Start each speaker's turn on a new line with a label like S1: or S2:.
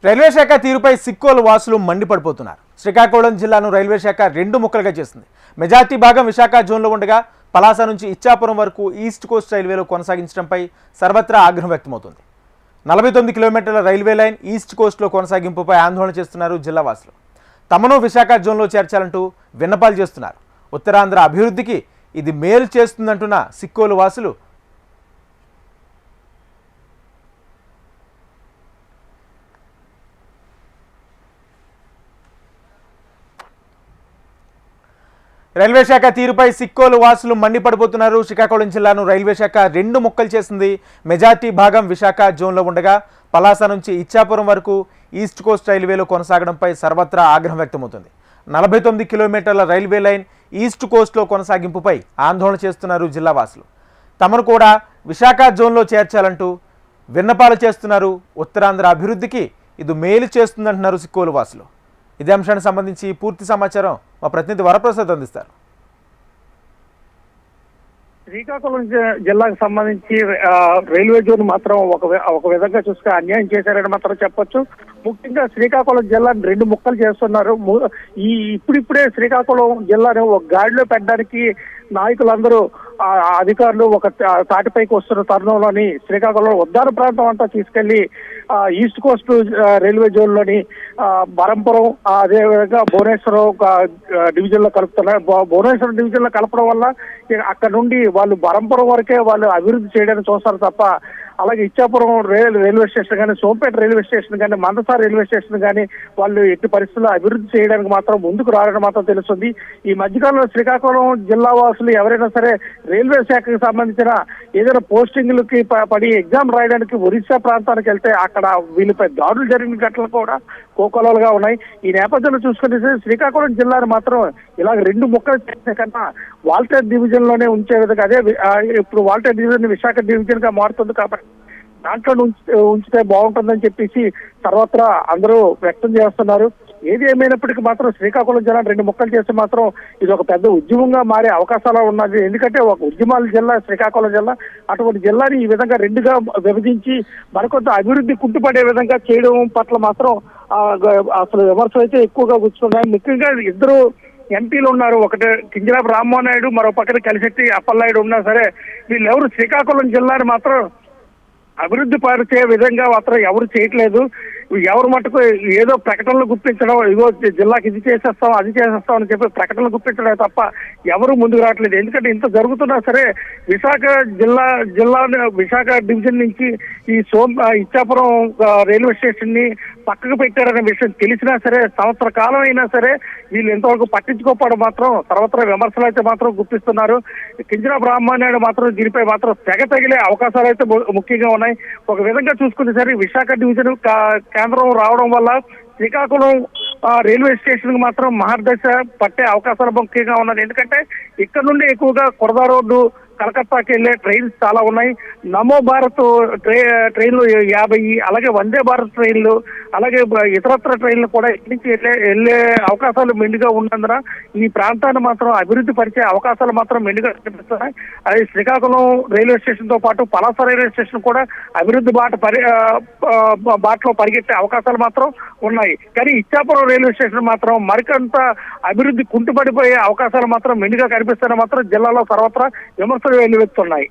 S1: Railway శాఖ తీరుపై సిక్కోలు వాసులు మండిపడిపోతున్నారు. శ్రీకాకుళం జిల్లాను రైల్వే శాఖ రెండు ముక్కలుగా చేసింది. మెజార్టీ భాగం విశాఖ జోన్లో ఉండగా పలాస నుంచి ఇచ్చాపురం వరకు ఈస్ట్ కోస్ట్ రైల్వేలో కొనసాగించడంపై సర్వత్రా ఆగ్రహం వ్యక్తమవుతుంది. 49 కిలోమీటర్ల రైల్వే లైన్ ఈస్ట్ కోస్ట్లో కొనసాగింపుపై ఆందోళన చేస్తున్నారు జిల్లా వాసులు. తమను విశాఖ జోన్లో చేర్చాలంటూ విన్నపాలు చేస్తున్నారు. ఉత్తరాంధ్ర అభివృద్ధికి ఇది మేలు చేస్తుందంటున్న సిక్కోలు వాసులు రైల్వే శాఖ తీరుపై సిక్కోలు వాసులు మండిపడిపోతున్నారు. శ్రీకాకుళం జిల్లాను రైల్వే శాఖ రెండు ముక్కలు చేసింది. మెజార్టీ భాగం విశాఖ జోన్లో ఉండగా పలాస నుంచి ఇచ్చాపురం వరకు ఈస్ట్ కోస్ట్ రైల్వేలో కొనసాగడంపై సర్వత్రా ఆగ్రహం వ్యక్తమవుతుంది. 49 కిలోమీటర్ల రైల్వే లైన్ ఈస్ట్ కోస్ట్లో కొనసాగింపుపై ఆందోళన చేస్తున్నారు జిల్లా వాసులు. తమను కూడా విశాఖ జోన్లో చేర్చాలంటూ విన్నపాలు చేస్తున్నారు. ఉత్తరాంధ్ర అభివృద్ధికి ఇది మేలు చేస్తుందంటున్నారు సిక్కోలు వాసులు. ఇదే అంశానికి సంబంధించి పూర్తి సమాచారం మా ప్రతినిధి వరప్రసాద్ అందిస్తారు.
S2: శ్రీకాకుళం జిల్లాకు సంబంధించి రైల్వే జోన్ మాత్రం ఒక విధంగా చూసుకుని అన్యాయం చేశారని మాత్రం చెప్పొచ్చు. ముఖ్యంగా శ్రీకాకుళం జిల్లాని రెండు ముక్కలు చేస్తున్నారు. ఇప్పుడిప్పుడే శ్రీకాకుళం జిల్లాను ఒక గాడిలో పెట్టడానికి నాయకులందరూ అధికారులు ఒక తాటిపైకి వస్తున్న తరుణంలోని శ్రీకాకుళం ఉద్దాన ప్రాంతం అంతా తీసుకెళ్లి ఈస్ట్ కోస్ట్ రైల్వే జోన్ లోని బరంపురం అదేవిధంగా భువనేశ్వరం డివిజన్ లో కలుపుతున్నారు. భువనేశ్వరం డివిజన్ లో కలపడం వల్ల అక్కడ నుండి వాళ్ళు బరంపురం వరకే వాళ్ళు అభివృద్ధి చేయడానికి చూస్తారు తప్ప అలాగే ఇచ్చాపురం రైల్వే స్టేషన్ కానీ సోంపేట రైల్వే స్టేషన్ కానీ మందసారి రైల్వే స్టేషన్ కానీ వాళ్ళు ఎట్టి పరిస్థితుల్లో అభివృద్ధి చేయడానికి మాత్రం ముందుకు రావడం మాత్రం తెలుస్తుంది. ఈ మధ్యకాలంలో శ్రీకాకుళం జిల్లా వాసులు ఎవరైనా సరే రైల్వే శాఖకు సంబంధించిన ఏదైనా పోస్టింగ్లకి పడి ఎగ్జామ్ రాయడానికి ఒరిస్సా ప్రాంతానికి వెళ్తే అక్కడ వీళ్ళపై దాడులు జరిగిన ఘటనలు కూడా కోకొలలుగా ఉన్నాయి. ఈ నేపథ్యంలో చూసుకుంటే శ్రీకాకుళం జిల్లాను మాత్రం ఇలాగ రెండు ముక్కలు చేసే కన్నా వాల్టేర్ డివిజన్ లోనే ఉంచే విధంగా అదే ఇప్పుడు వాల్టేర్ డివిజన్ విశాఖ డివిజన్ గా మారుతుంది కాబట్టి దాంట్లో ఉంచితే బాగుంటుందని చెప్పేసి సర్వత్రా అందరూ వ్యక్తం చేస్తున్నారు. ఏది ఏమైనప్పటికీ మాత్రం శ్రీకాకుళం జిల్లాను రెండు ముక్కలు చేస్తే మాత్రం ఇది ఒక పెద్ద ఉద్యమంగా మారే అవకాశాలు ఉన్నది. ఎందుకంటే ఒక ఉద్యమాల జిల్లా శ్రీకాకుళం జిల్లా, అటువంటి జిల్లాని ఈ విధంగా రెండుగా విభజించి మరికొంత అభివృద్ధి కుంటుపడే విధంగా చేయడం పట్ల మాత్రం అసలు విమర్శలు అయితే ఎక్కువగా కూర్చున్నాయి. ముఖ్యంగా ఇద్దరు ఎంపీలు ఉన్నారు. ఒకటి కింజరాపు రామ్మోహన్ నాయుడు, మరో పక్కన కలిసెట్టి అప్పలనాయుడు ఉన్నా సరే వీళ్ళెవరు శ్రీకాకుళం జిల్లాని మాత్రం అభివృద్ధి పరిచే విధంగా మాత్రం ఎవరు చేయట్లేదు. ఎవరు మటుకు ఏదో ప్రకటనలు గుప్పించడం, ఇగో జిల్లాకి ఇది చేసేస్తాం అది చేసేస్తాం అని చెప్పి ప్రకటనలు గుప్పించడమే తప్ప ఎవరు ముందుకు రావట్లేదు. ఎందుకంటే ఇంత జరుగుతున్నా సరే విశాఖ డివిజన్ నుంచి ఈ ఇచ్చాపురం రైల్వే స్టేషన్ ని పక్కకు పెట్టారనే విషయం తెలిసినా సరే సంవత్సర కాలం అయినా సరే వీళ్ళు ఎంతవరకు పట్టించుకోకపోవడం మాత్రం సర్వత్రా విమర్శలు అయితే మాత్రం గుర్తిస్తున్నారు. కింజరాపు రామ్మోహన్ నాయుడు మాత్రం దీనిపై మాత్రం తెగ తగిలే అవకాశాలు అయితే ముఖ్యంగా ఉన్నాయి. ఒక విధంగా చూసుకుంటే సరే విశాఖ డివిజన్ కేంద్రం రావడం వల్ల శ్రీకాకుళం రైల్వే స్టేషన్ కు మాత్రం మహర్దశ పట్టే అవకాశాలు ముఖ్యంగా ఉన్నది. ఎందుకంటే ఇక్కడ నుండి ఎక్కువగా కొరదా రోడ్డు కలకత్తాకి వెళ్లే ట్రైన్స్ చాలా ఉన్నాయి. నమో భారత్ ట్రైన్లు 50, అలాగే వందే భారత్ ట్రైన్లు, అలాగే ఇతరత్ర ట్రైన్లు కూడా ఇక్కడి నుంచి వెళ్లే అవకాశాలు మెండుగా ఉన్నందున ఈ ప్రాంతాన్ని మాత్రం అభివృద్ధి పరిచే అవకాశాలు మాత్రం మెండుగా కనిపిస్తున్నాయి. అది శ్రీకాకుళం రైల్వే స్టేషన్ తో పాటు పలాస రైల్వే స్టేషన్ కూడా అభివృద్ధి బాటలో పరిగెత్తే అవకాశాలు మాత్రం ఉన్నాయి. కానీ ఇచ్చాపురం రైల్వే స్టేషన్ మాత్రం మరికొంత అభివృద్ధి కుంటుపడిపోయే అవకాశాలు మాత్రం మెండుగా కనిపిస్తాయని మాత్రం జిల్లాలో సర్వత్రా విమర్శలు వెల్లువెత్తున్నాయి.